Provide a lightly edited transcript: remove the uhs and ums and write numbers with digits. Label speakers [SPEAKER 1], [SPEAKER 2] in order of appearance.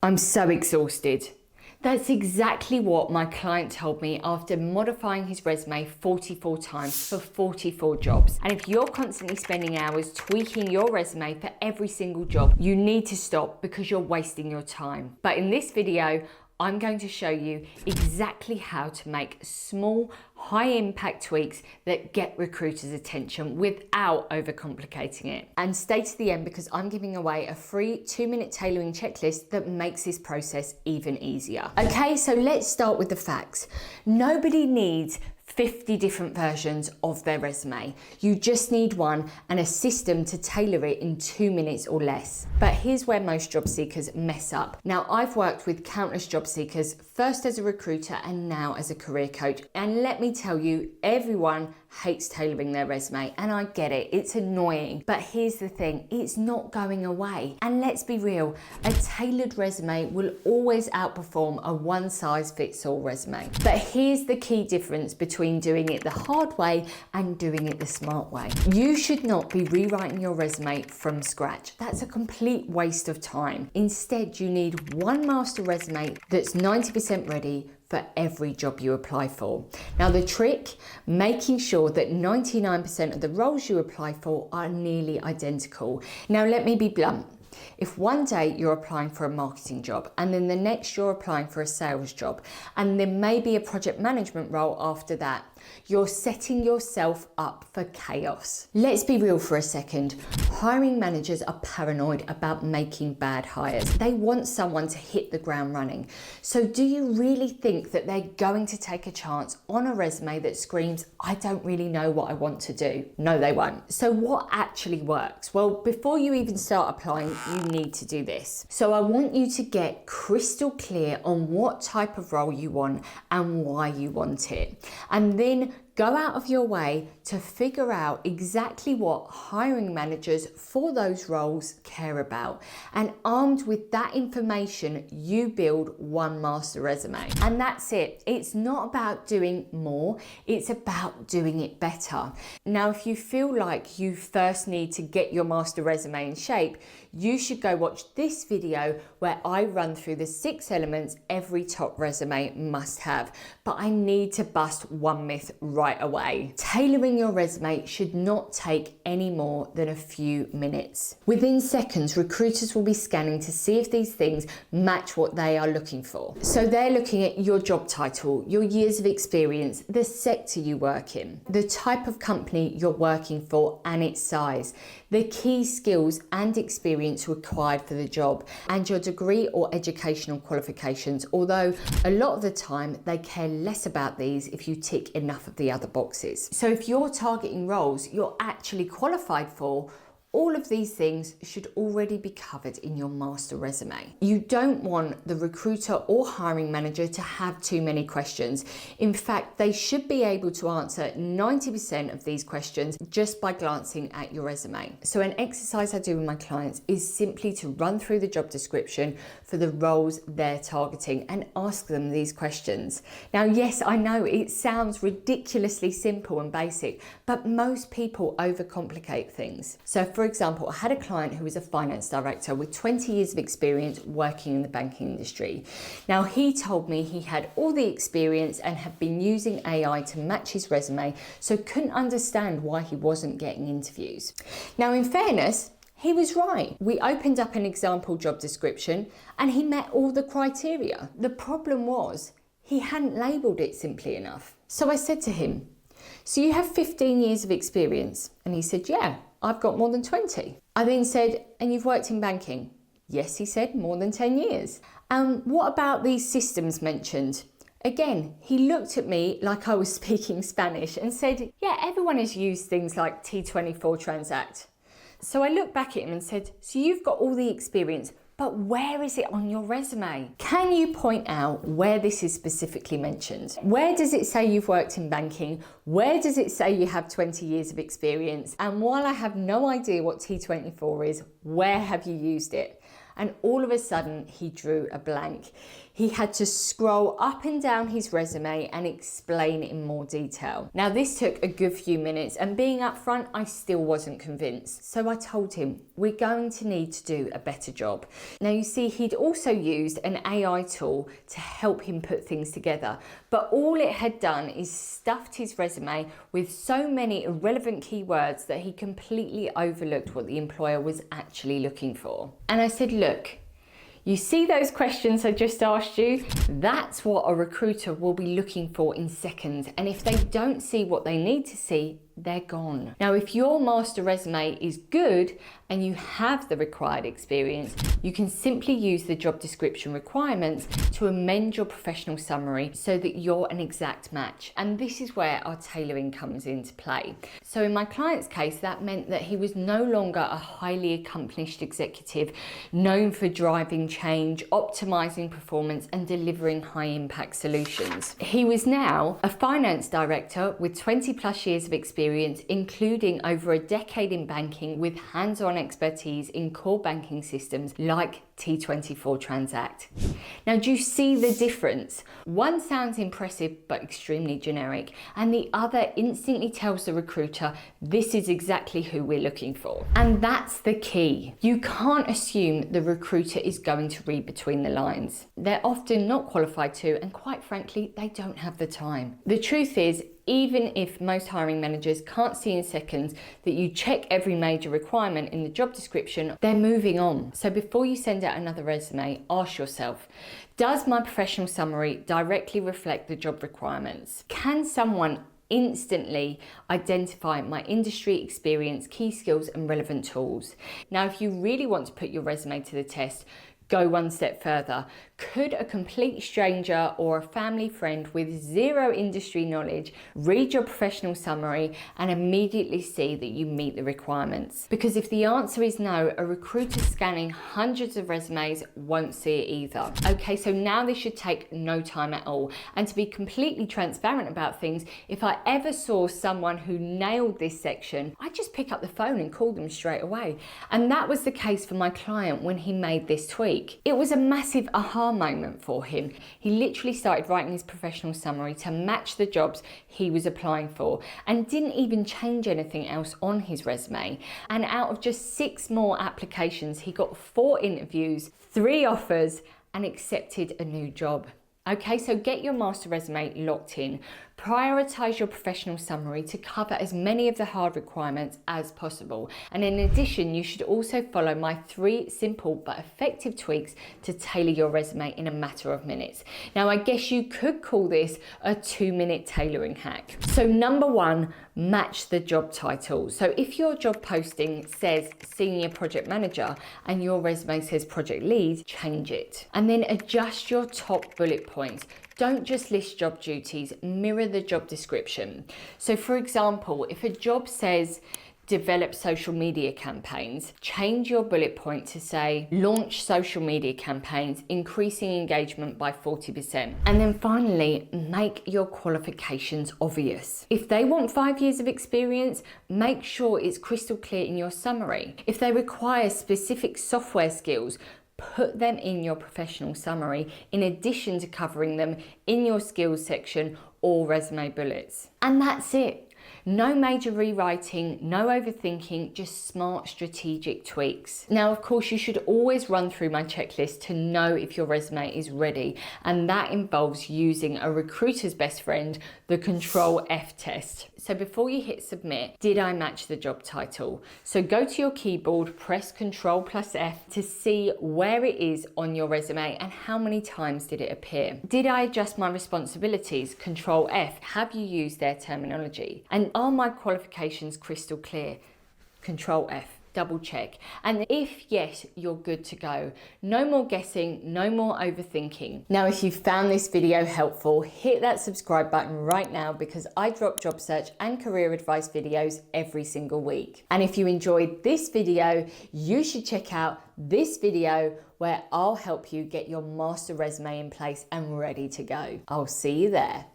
[SPEAKER 1] I'm so exhausted. That's exactly what my client told me after modifying his resume 44 times for 44 jobs. And if you're constantly spending hours tweaking your resume for every single job, you need to stop because you're wasting your time. But in this video, I'm going to show you exactly how to make small, high-impact tweaks that get recruiters' attention without overcomplicating it. And stay to the end because I'm giving away a free 2-minute tailoring checklist that makes this process even easier. Okay, so let's start with the facts. Nobody needs 50 different versions of their resume. You just need one and a system to tailor it in 2 minutes or less. But here's where most job seekers mess up. Now, I've worked with countless job seekers, first as a recruiter and now as a career coach. And let me tell you, everyone hates tailoring their resume, and I get it, it's annoying. But here's the thing, it's not going away. And let's be real, a tailored resume will always outperform a one-size-fits-all resume. But here's the key difference between doing it the hard way and doing it the smart way. You should not be rewriting your resume from scratch. That's a complete waste of time. Instead, you need one master resume that's 90% ready for every job you apply for. Now the trick, making sure that 99% of the roles you apply for are nearly identical. Now let me be blunt. If one day you're applying for a marketing job and then the next you're applying for a sales job and there may be a project management role after that, you're setting yourself up for chaos. Let's be real for a second. Hiring managers are paranoid about making bad hires. They want someone to hit the ground running. So do you really think that they're going to take a chance on a resume that screams, I don't really know what I want to do? No, they won't. So what actually works? Well, before you even start applying, you need to do this. So I want you to get crystal clear on what type of role you want and why you want it. And then go out of your way to figure out exactly what hiring managers for those roles care about. And armed with that information, you build one master resume. And that's it. It's not about doing more, it's about doing it better. Now, if you feel like you first need to get your master resume in shape, you should go watch this video where I run through the 6 elements every top resume must have. But I need to bust one myth right away. Tailoring your resume should not take any more than a few minutes. Within seconds, recruiters will be scanning to see if these things match what they are looking for. So they're looking at your job title, your years of experience, the sector you work in, the type of company you're working for and its size, the key skills and experience required for the job, and your degree or educational qualifications, although a lot of the time they care less about these if you tick enough of the other boxes. So if you're targeting roles you're actually qualified for, all of these things should already be covered in your master resume. You don't want the recruiter or hiring manager to have too many questions. In fact, they should be able to answer 90% of these questions just by glancing at your resume. So an exercise I do with my clients is simply to run through the job description for the roles they're targeting and ask them these questions. Now, yes, I know it sounds ridiculously simple and basic, but most people overcomplicate things. So for example, I had a client who was a finance director with 20 years of experience working in the banking industry. Now, he told me he had all the experience and had been using AI to match his resume, so couldn't understand why he wasn't getting interviews. Now, in fairness, he was right. We opened up an example job description and he met all the criteria. The problem was he hadn't labelled it simply enough. So I said to him, so you have 15 years of experience? And he said, yeah, I've got more than 20. I then said, and you've worked in banking? Yes, he said, more than 10 years. What about these systems mentioned? Again, he looked at me like I was speaking Spanish and said, yeah, everyone has used things like T24 Transact. So I looked back at him and said, so you've got all the experience, but where is it on your resume? Can you point out where this is specifically mentioned? Where does it say you've worked in banking? Where does it say you have 20 years of experience? And while I have no idea what T24 is, where have you used it? and all of a sudden he drew a blank. He had to scroll up and down his resume and explain in more detail. Now this took a good few minutes, and being upfront, I still wasn't convinced. So I told him, we're going to need to do a better job. Now you see, he'd also used an AI tool to help him put things together, but all it had done is stuffed his resume with so many irrelevant keywords that he completely overlooked what the employer was actually looking for. And I said, look, you see those questions I just asked you? That's what a recruiter will be looking for in seconds. And if they don't see what they need to see, they're gone. Now, if your master resume is good and you have the required experience, you can simply use the job description requirements to amend your professional summary so that you're an exact match. And this is where our tailoring comes into play. So in my client's case, that meant that he was no longer a highly accomplished executive known for driving change, optimizing performance, and delivering high impact solutions. He was now a finance director with 20+ years of experience, including over a decade in banking, with hands-on expertise in core banking systems like T24 Transact. Now, do you see the difference? One sounds impressive but extremely generic, and the other instantly tells the recruiter this is exactly who we're looking for. And that's the key. You can't assume the recruiter is going to read between the lines. They're often not qualified to, and quite frankly, they don't have the time. The truth is, even if most hiring managers can't see in seconds that you check every major requirement in the job description, they're moving on. So before you send out another resume, ask yourself, does my professional summary directly reflect the job requirements? Can someone instantly identify my industry experience, key skills, and relevant tools? Now, if you really want to put your resume to the test, go one step further. Could a complete stranger or a family friend with zero industry knowledge read your professional summary and immediately see that you meet the requirements? Because if the answer is no, a recruiter scanning hundreds of resumes won't see it either. Okay, so now this should take no time at all. And to be completely transparent about things, if I ever saw someone who nailed this section, I'd just pick up the phone and call them straight away. And that was the case for my client when he made this tweak. It was a massive aha moment for him. He literally started writing his professional summary to match the jobs he was applying for and didn't even change anything else on his resume. And out of just 6 more applications, he got 4 interviews, 3 offers, and accepted a new job. Okay, so get your master resume locked in. Prioritize your professional summary to cover as many of the hard requirements as possible. And in addition, you should also follow my 3 simple but effective tweaks to tailor your resume in a matter of minutes. Now, I guess you could call this a 2-minute tailoring hack. So number 1, match the job title. So if your job posting says Senior Project Manager and your resume says Project Lead, change it. And then adjust your top bullet points. Don't just list job duties, mirror the job description. So for example, if a job says develop social media campaigns, change your bullet point to say launch social media campaigns, increasing engagement by 40%. And then finally, make your qualifications obvious. If they want 5 years of experience, make sure it's crystal clear in your summary. If they require specific software skills, put them in your professional summary in addition to covering them in your skills section or resume bullets. And that's it. No major rewriting, no overthinking, just smart strategic tweaks. Now, of course, you should always run through my checklist to know if your resume is ready, and that involves using a recruiter's best friend, the Control F test. So before you hit submit, did I match the job title? So go to your keyboard, press Ctrl+F to see where it is on your resume and how many times did it appear. Did I adjust my responsibilities? Ctrl+F. Have you used their terminology? And are my qualifications crystal clear? Ctrl+F. Double check. And if yes, you're good to go. No more guessing, no more overthinking. Now, if you found this video helpful, hit that subscribe button right now because I drop job search and career advice videos every single week. And if you enjoyed this video, you should check out this video where I'll help you get your master resume in place and ready to go. I'll see you there.